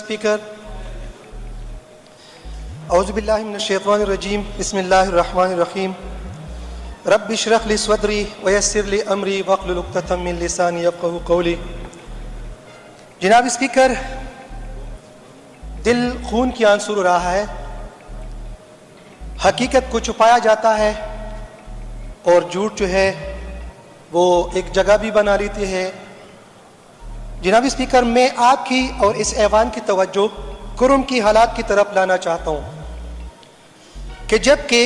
Speaker اعوذ باللہ من الشیطان الرجیم بسم اللہ الرحمن الرحیم رب اشرح لی صدری ویسر لی امری واحلل عقدۃ من لسانی یفقہوا قولی. جناب اسپیکر، دل خون کی آنسو رو رہا ہے، حقیقت کو چھپایا جاتا ہے اور جھوٹ جو ہے وہ ایک جگہ بھی بنا لیتی ہے. جناب اسپیکر، میں آپ کی اور اس ایوان کی توجہ کرم کی حالات کی طرف لانا چاہتا ہوں کہ جب کہ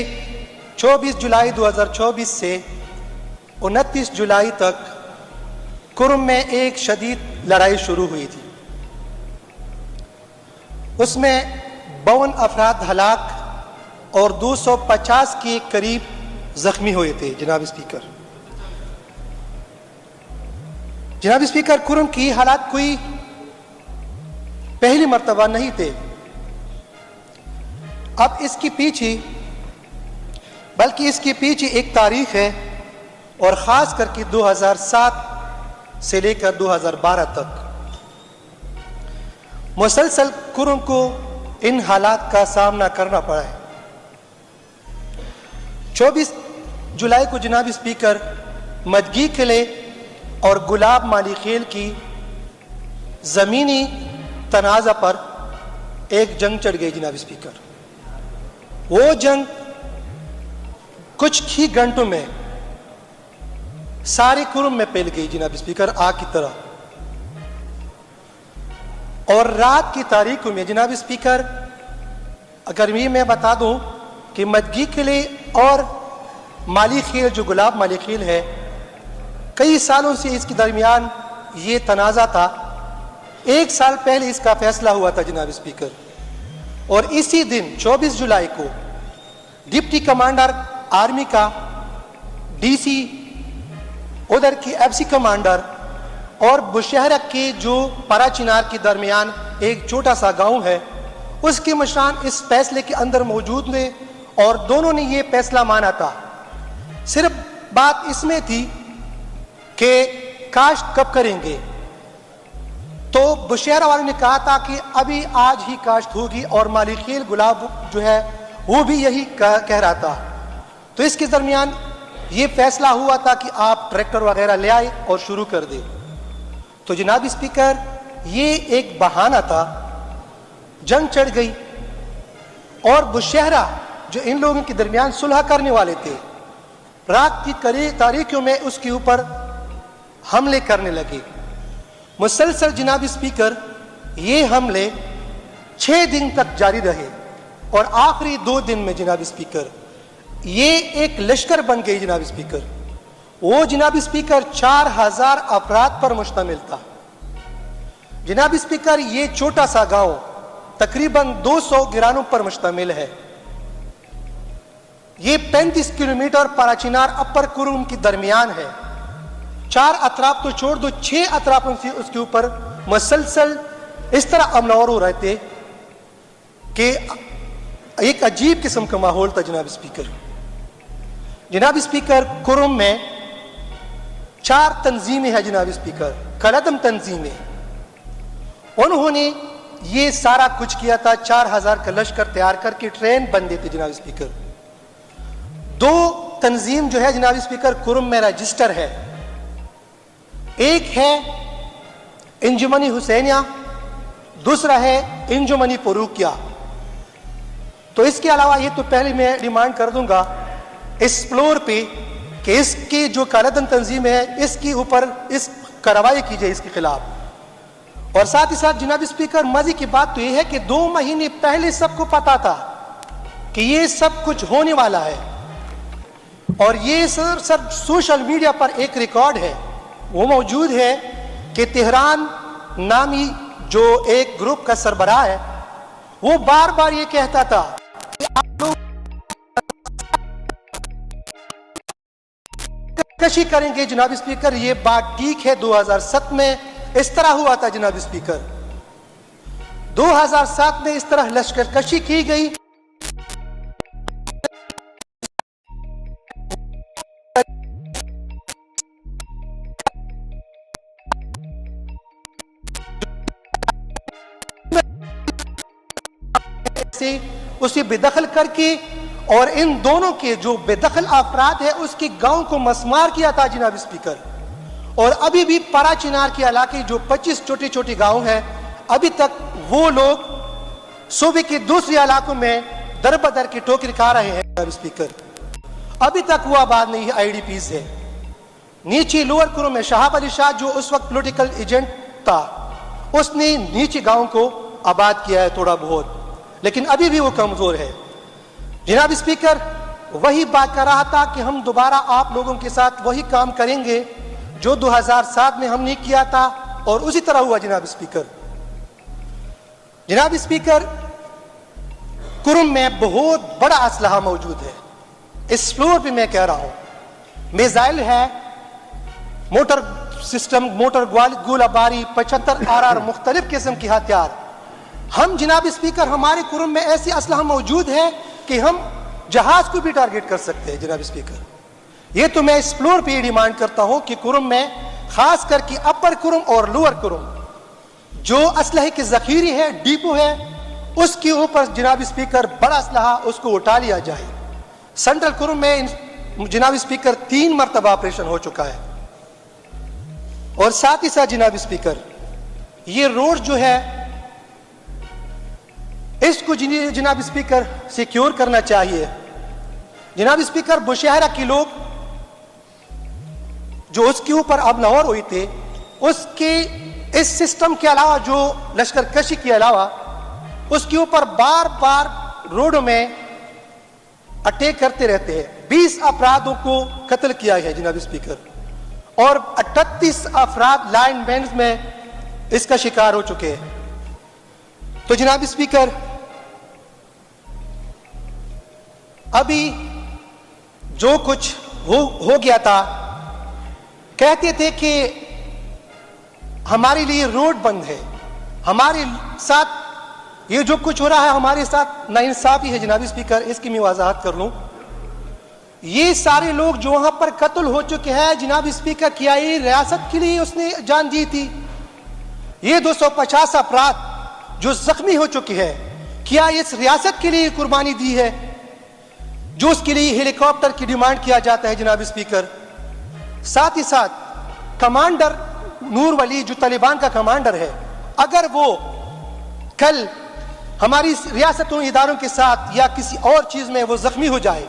24 جولائی 2024 سے 29 جولائی تک کرم میں ایک شدید لڑائی شروع ہوئی تھی. اس میں 52 افراد ہلاک اور 250 کے قریب زخمی ہوئے تھے. جناب اسپیکر، کرم کی حالات کوئی پہلی مرتبہ نہیں تھے. اب اس کے پیچھے ایک تاریخ ہے، اور خاص کر کے 2007 سے لے کر 2012 تک مسلسل کرم کو ان حالات کا سامنا کرنا پڑا ہے. 24 جولائی کو جناب اسپیکر مدگی قلعے اور گلاب مالی خیل کی زمینی تنازع پر ایک جنگ چڑھ گئی. جناب اسپیکر، وہ جنگ کچھ ہی گھنٹوں میں سارے کرم میں پھیل گئی. جناب اسپیکر، آگ کی طرح. اور رات کی تاریخوں میں جناب اسپیکر، اگر میں بتا دوں کہ مدگی قلعے اور مالی خیل جو گلاب مالی خیل ہے، کئی سالوں سے اس کے درمیان یہ تنازع تھا. 1 سال پہلے اس کا فیصلہ ہوا تھا. جناب اسپیکر، اور اسی دن 24 جولائی کو ڈپٹی کمانڈر آرمی کا ڈی سی، ادھر کی ایف سی کمانڈر اور بشہرہ کے جو پرا چنار کے درمیان ایک چھوٹا سا گاؤں ہے، اس کے مشران اس فیصلے کے اندر موجود تھے اور دونوں نے یہ فیصلہ مانا تھا. صرف بات اس میں تھی کہ کاشت کب کریں گے. تو بشہرہ والوں نے کہا تھا کہ ابھی آج ہی کاشت ہوگی، اور مالی خیل گلاب جو ہے وہ بھی یہی کہہ رہا تھا. تو اس کے درمیان یہ فیصلہ ہوا تھا کہ آپ ٹریکٹر وغیرہ لے آئے اور شروع کر دیں. تو جناب اسپیکر، یہ ایک بہانہ تھا. جنگ چڑھ گئی اور بشہرہ جو ان لوگوں کے درمیان صلح کرنے والے تھے، رات کی تاریکیوں میں اس کے اوپر حملے کرنے لگے. مسلسل جناب اسپیکر یہ حملے 6 دن تک جاری رہے، اور آخری 2 دن میں جناب اسپیکر یہ ایک لشکر بن گئی. جناب اسپیکر، وہ جناب اسپیکر 4000 افراد پر مشتمل تھا. جناب اسپیکر، یہ چھوٹا سا گاؤں تقریباً 200 گرانوں پر مشتمل ہے. یہ 35 کلومیٹر پراچینار اپر کرم کے درمیان ہے. 4 اطراف تو چھوڑ دو، 6 اطرافوں سے اس کے اوپر مسلسل اس طرح حملہ آور ہو رہے تھے کہ ایک عجیب قسم کا ماحول تھا. جناب اسپیکر کرم میں 4 تنظیمیں ہیں. جناب اسپیکر، کالعدم تنظیمیں، انہوں نے یہ سارا کچھ کیا تھا. 4000 کا لشکر تیار کر کے ٹرین بندے تھے. جناب اسپیکر، 2 تنظیم جو ہے جناب اسپیکر کرم میں رجسٹر ہے. ایک ہے انجمنی حسینیہ، دوسرا ہے انجمنی فروقیہ. تو اس کے علاوہ یہ تو پہلے میں ڈیمانڈ کر دوں گا اس فلور پہ کہ اس کی جو کالعدم تنظیم ہے اس کے اوپر اس کارروائی کی جائے اس کے خلاف. اور ساتھ ہی ساتھ جناب اسپیکر، مزے کی بات تو یہ ہے کہ 2 مہینے پہلے سب کو پتا تھا کہ یہ سب کچھ ہونے والا ہے، اور یہ سب سوشل میڈیا پر ایک ریکارڈ ہے، وہ موجود ہے کہ تہران نامی جو ایک گروپ کا سربراہ ہے، وہ بار بار یہ کہتا تھا کہ آپ لوگ کشی کریں گے. جناب اسپیکر، یہ بات ٹھیک ہے 2007 میں اس طرح ہوا تھا. جناب اسپیکر، 2007 میں اس طرح لشکر کشی کی گئی. سے اسے بے دخل کر کے اور ان دونوں کے جو بے دخل افراد ہیں اس کے گاؤں کو مسمار کیا تھا جناب اسپیکر. اور ابھی بھی پارا چنار کے علاقے جو 25 چھوٹے چھوٹے گاؤں ہیں ابھی تک وہ لوگ صوبے کے دوسرے علاقوں میں در بدر کی ٹوکری کھا رہے ہیں جناب اسپیکر. ابھی تک وہ آباد نہیں ہے, آئی ڈی پیز ہے. نیچے لوور کرم میں شہاب علی شاہ جو اس وقت پولیٹیکل ایجنٹ تھا اس نے نیچے گاؤں کو آباد کیا ہے تھوڑا بہت, لیکن ابھی بھی وہ کمزور ہے. جناب اسپیکر وہی بات کر رہا تھا کہ ہم دوبارہ آپ لوگوں کے ساتھ وہی کام کریں گے جو 2007 میں ہم نے کیا تھا اور اسی طرح ہوا. جناب اسپیکر کرم میں بہت بڑا اسلحہ موجود ہے. اس فلور پہ میں کہہ رہا ہوں میزائل ہے, موٹر سسٹم, موٹر گولہ باری, 75 RR مختلف قسم کی ہتھیار. ہم جناب اسپیکر ہمارے کرم میں ایسی اسلحہ موجود ہے کہ ہم جہاز کو بھی ٹارگٹ کر سکتے ہیں. جناب اسپیکر یہ تو میں اس فلور پہ یہ ڈیمانڈ کرتا ہوں کہ کرم میں خاص کر کے اپر کرم اور لوور کرم جو اسلحے کے ذخیرے ہے, ڈیپو ہے, اس کے اوپر جناب اسپیکر بڑا اسلحہ اس کو اٹھا لیا جائے. سینٹرل کرم میں جناب اسپیکر 3 مرتبہ آپریشن ہو چکا ہے. اور ساتھ ہی ساتھ جناب اسپیکر یہ روڈ جو ہے اس کو جناب اسپیکر سیکیور کرنا چاہیے. جناب اسپیکر بشہرہ کے لوگ جو اس کے اوپر اب لاہور ہوئی تھے اس کے اس سسٹم کے علاوہ جو لشکر کشی کے علاوہ اس کے اوپر بار بار روڈوں میں اٹیک کرتے رہتے ہیں. 20 افرادوں کو قتل کیا ہے جناب اسپیکر اور 38 افراد لائن مینز میں اس کا شکار ہو چکے ہیں. تو جناب اسپیکر ابھی جو کچھ ہو گیا تھا, کہتے تھے کہ ہمارے لیے روڈ بند ہے, ہمارے ساتھ یہ جو کچھ ہو رہا ہے ہمارے ساتھ ناانصافی ہے. جناب اسپیکر اس کی میں وضاحت کر لوں, یہ سارے لوگ جو وہاں پر قتل ہو چکے ہیں جناب اسپیکر کیا یہ ریاست کے لیے اس نے جان دی تھی؟ یہ 250 افراد جو زخمی ہو چکے ہیں کیا اس ریاست کے لیے قربانی دی ہے جو اس کے لیے ہیلی کاپٹر کی ڈیمانڈ کیا جاتا ہے؟ جناب اسپیکر ساتھ ہی ساتھ کمانڈر نور ولی جو طالبان کا کمانڈر ہے, اگر وہ کل ہماری ریاستوں اداروں کے ساتھ یا کسی اور چیز میں وہ زخمی ہو جائے,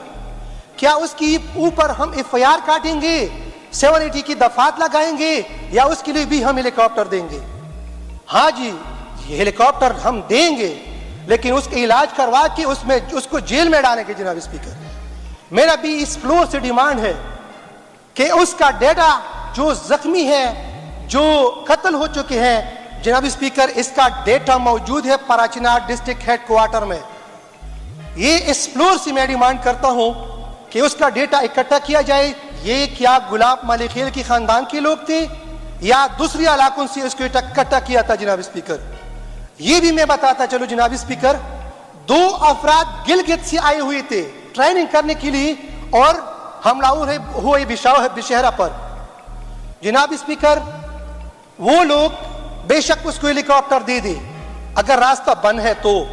کیا اس کی اوپر ہم FIR کاٹیں گے, 780 کی دفعات لگائیں گے یا اس کے لیے بھی ہم ہیلی کاپٹر دیں گے؟ ہاں جی یہ ہیلی کاپٹر ہم دیں گے, لیکن اس کا علاج کروا کے اس کو جیل میں ڈالیں گے. جناب اسپیکر میرا بھی اس فلور سے ڈیمانڈ ہے کہ اس کا ڈیٹا جو زخمی ہے جو قتل ہو چکے ہیں جناب اسپیکر اس کا ڈیٹا موجود ہے پراچینار ڈسٹرکٹ ہیڈ کوارٹر میں. یہ اس فلور سے میں ڈیمانڈ کرتا ہوں کہ اس کا ڈیٹا اکٹھا کیا جائے. یہ کیا گلاب مالیخیل کی خاندان کے لوگ تھے یا دوسری علاقوں سے اس کو اکٹھا کیا تھا؟ جناب اسپیکر یہ بھی میں بتاتا چلو جناب اسپیکر 2 افراد گلگت سے آئے ہوئے تھے ٹریننگ کرنے کے لیے اور حملہ ہوئے بشہرہ پر. جناب اسپیکر وہ لوگ بے شک اس کو ہیلی کاپٹر دے دے اگر راستہ بند ہے تو.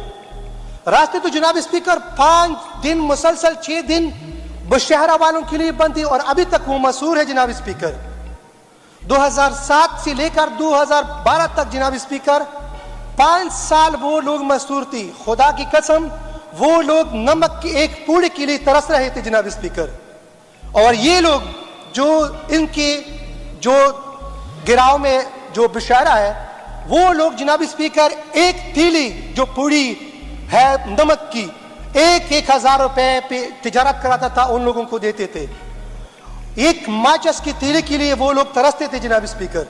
راستے تو جناب اسپیکر 5 دن مسلسل 6 دن بشہرہ والوں کے لیے بند تھے اور ابھی تک وہ مسور ہے. جناب اسپیکر 2007 سے لے کر 2012 تک جناب اسپیکر 5 سال وہ لوگ مسور تھی. خدا کی قسم وہ لوگ نمک کی ایک پوڑی کے لیے ترس رہے تھے. جناب اسپیکر اور یہ لوگ جو ان کے جو گراؤں میں جو بشہرہ ہے وہ لوگ جناب اسپیکر ایک تھیلی جو پوڑی ہے نمک کی 1,000 روپے پہ تجارت کراتا تھا ان لوگوں کو دیتے تھے. ایک ماچس کی تیلے کے لیے وہ لوگ ترستے تھے. جناب اسپیکر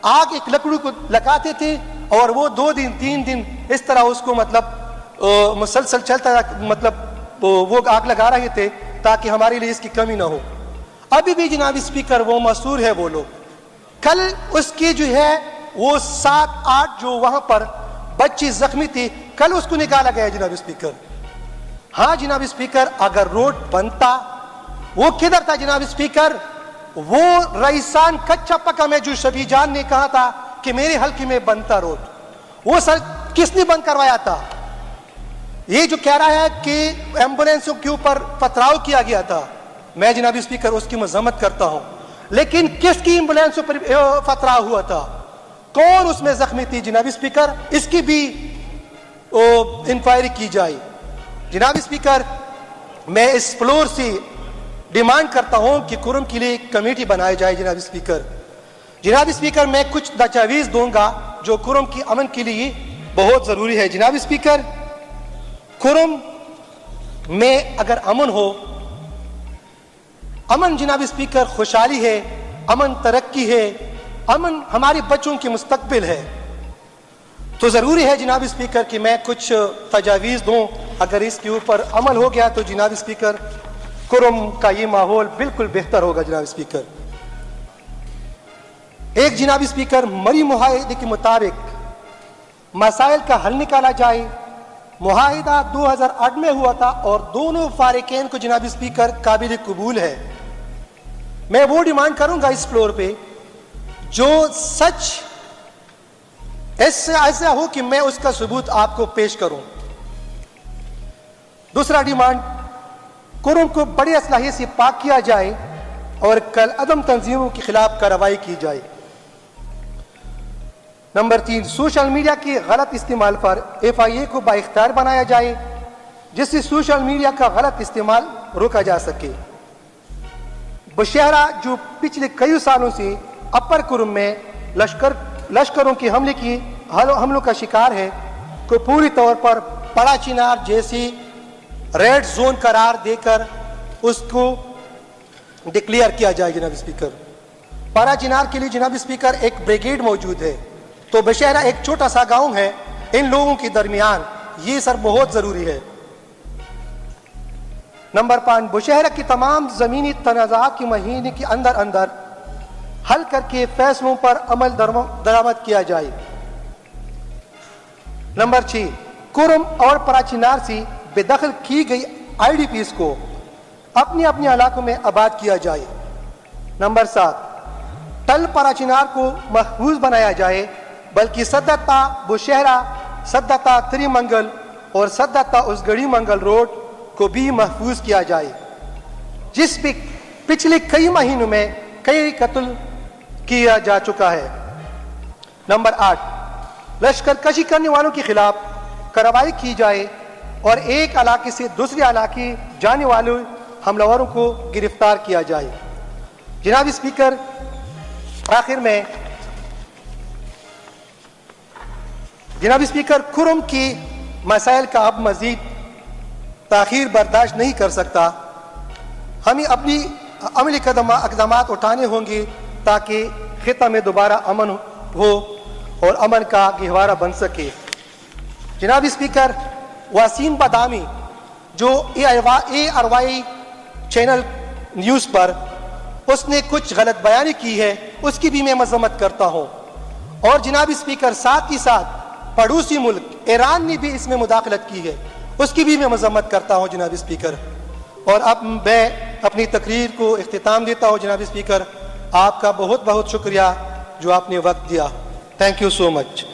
آگ ایک لکڑی کو لگاتے تھے اور وہ 2 دن 3 دن اس طرح اس کو مطلب مسلسل چلتا مطلب وہ آگ لگا رہے تھے تاکہ ہمارے لیے اس کی کمی نہ ہو. ابھی بھی جناب اسپیکر وہ مسور ہے وہ لوگ. کل اس کی جو ہے وہ 7-8 جو وہاں پر بچی زخمی تھی کل اس کو نکالا گیا. جناب اسپیکر ہاں جناب اسپیکر اگر روڈ بنتا وہ کدھر تھا؟ جناب اسپیکر وہ رئیسان کچا پکا میں جو شبی جان نے کہا تھا کہ میرے حلقے میں بنتا روڈ وہ سر کس نے بند کروایا تھا؟ یہ جو کہہ رہا ہے کہ ایمبولینسوں کے اوپر پتھراؤ کیا گیا تھا، میں جناب اسپیکر اس کی مذمت کرتا ہوں، لیکن کس کی ایمبولینسوں پر پتھراؤ ہوا تھا؟ کون اس میں زخمی تھی جناب اسپیکر؟ اس کی بھی انکوائری کی جائے۔ جناب اسپیکر، میں اس فلور سے ڈیمانڈ کرتا ہوں کہ کرم کے لیے ایک کمیٹی بنائی جائے۔ جناب اسپیکر، جناب اسپیکر، میں کچھ تجاویز دوں گا جو کرم کی امن کے لیے بہت ضروری ہے۔ جناب اسپیکر، کرم میں اگر امن ہو، امن جناب اسپیکر خوشحالی ہے، امن ترقی ہے، امن ہمارے بچوں کی مستقبل ہے، تو ضروری ہے جناب اسپیکر کہ میں کچھ تجاویز دوں۔ اگر اس کے اوپر عمل ہو گیا تو جناب اسپیکر کرم کا یہ ماحول بالکل بہتر ہوگا۔ جناب اسپیکر، ایک جناب اسپیکر مری معاہدے کے مطابق مسائل کا حل نکالا جائے۔ معاہدہ 2008 میں ہوا تھا اور دونوں فارقین کو جناب اسپیکر قابل قبول ہے۔ میں وہ ڈیمانڈ کروں گا اس فلور پہ جو سچ ایسا ہو کہ میں اس کا ثبوت آپ کو پیش کروں۔ دوسرا ڈیمانڈ، کرم کو بڑی اصلاحیت سے پاک کیا جائے اور کل عدم تنظیموں کے خلاف کارروائی کی جائے۔ نمبر 3، سوشل میڈیا کے غلط استعمال پر FIA کو بااختیار بنایا جائے جس سے سوشل میڈیا کا غلط استعمال روکا جا سکے۔ بشہرہ جو پچھلے کئی سالوں سے اپر کرم میں لشکروں کے حملوں کا شکار ہے کو پوری طور پر پڑا چنار جیسی ریڈ زون قرار دے کر اس کو ڈکلیئر کیا جائے۔ جناب اسپیکر، پڑا چنار کے لیے جناب اسپیکر ایک بریگیڈ موجود ہے، تو بشہرہ ایک چھوٹا سا گاؤں ہے، ان لوگوں کے درمیان یہ سر بہت ضروری ہے۔ نمبر 5، بشہرہ کی تمام زمینی تنازعات کے مہینے کے اندر حل کر کے فیصلوں پر عمل درآمد کیا جائے۔ نمبر 6، کرم اور پراچینار سے بے دخل کی گئی IDPs کو اپنے اپنے علاقوں میں آباد کیا جائے۔ نمبر 7، ٹل پراچینار کو محفوظ بنایا جائے، بلکہ سدتا بشہرہ، سدتا تری منگل اور سدتا اسگڑی منگل روڈ کو بھی محفوظ کیا جائے جس پہ پچھلے کئی مہینوں میں کئی قتل کیا جا چکا ہے۔ نمبر 8، لشکر کشی کرنے والوں کے خلاف کارروائی کی جائے اور ایک علاقے سے دوسرے علاقے جانے والے حملوروں کو گرفتار کیا جائے۔ جناب اسپیکر، آخر میں جناب اسپیکر، کرم کی مسائل کا اب مزید تاخیر برداشت نہیں کر سکتا۔ ہمیں اپنی عملی اقدامات اٹھانے ہوں گے تاکہ خطہ میں دوبارہ امن ہو اور امن کا گہوارہ بن سکے۔ جناب اسپیکر، وسیم بادامی جو ARY چینل نیوز پر اس نے کچھ غلط بیانی کی ہے، اس کی بھی میں مذمت کرتا ہوں، اور جناب اسپیکر ساتھ ہی ساتھ پڑوسی ملک ایران نے بھی اس میں مداخلت کی ہے، اس کی بھی میں مذمت کرتا ہوں جناب اسپیکر۔ اور اب میں اپنی تقریر کو اختتام دیتا ہوں۔ جناب اسپیکر، آپ کا بہت بہت شکریہ جو آپ نے وقت دیا۔ Thank you so much.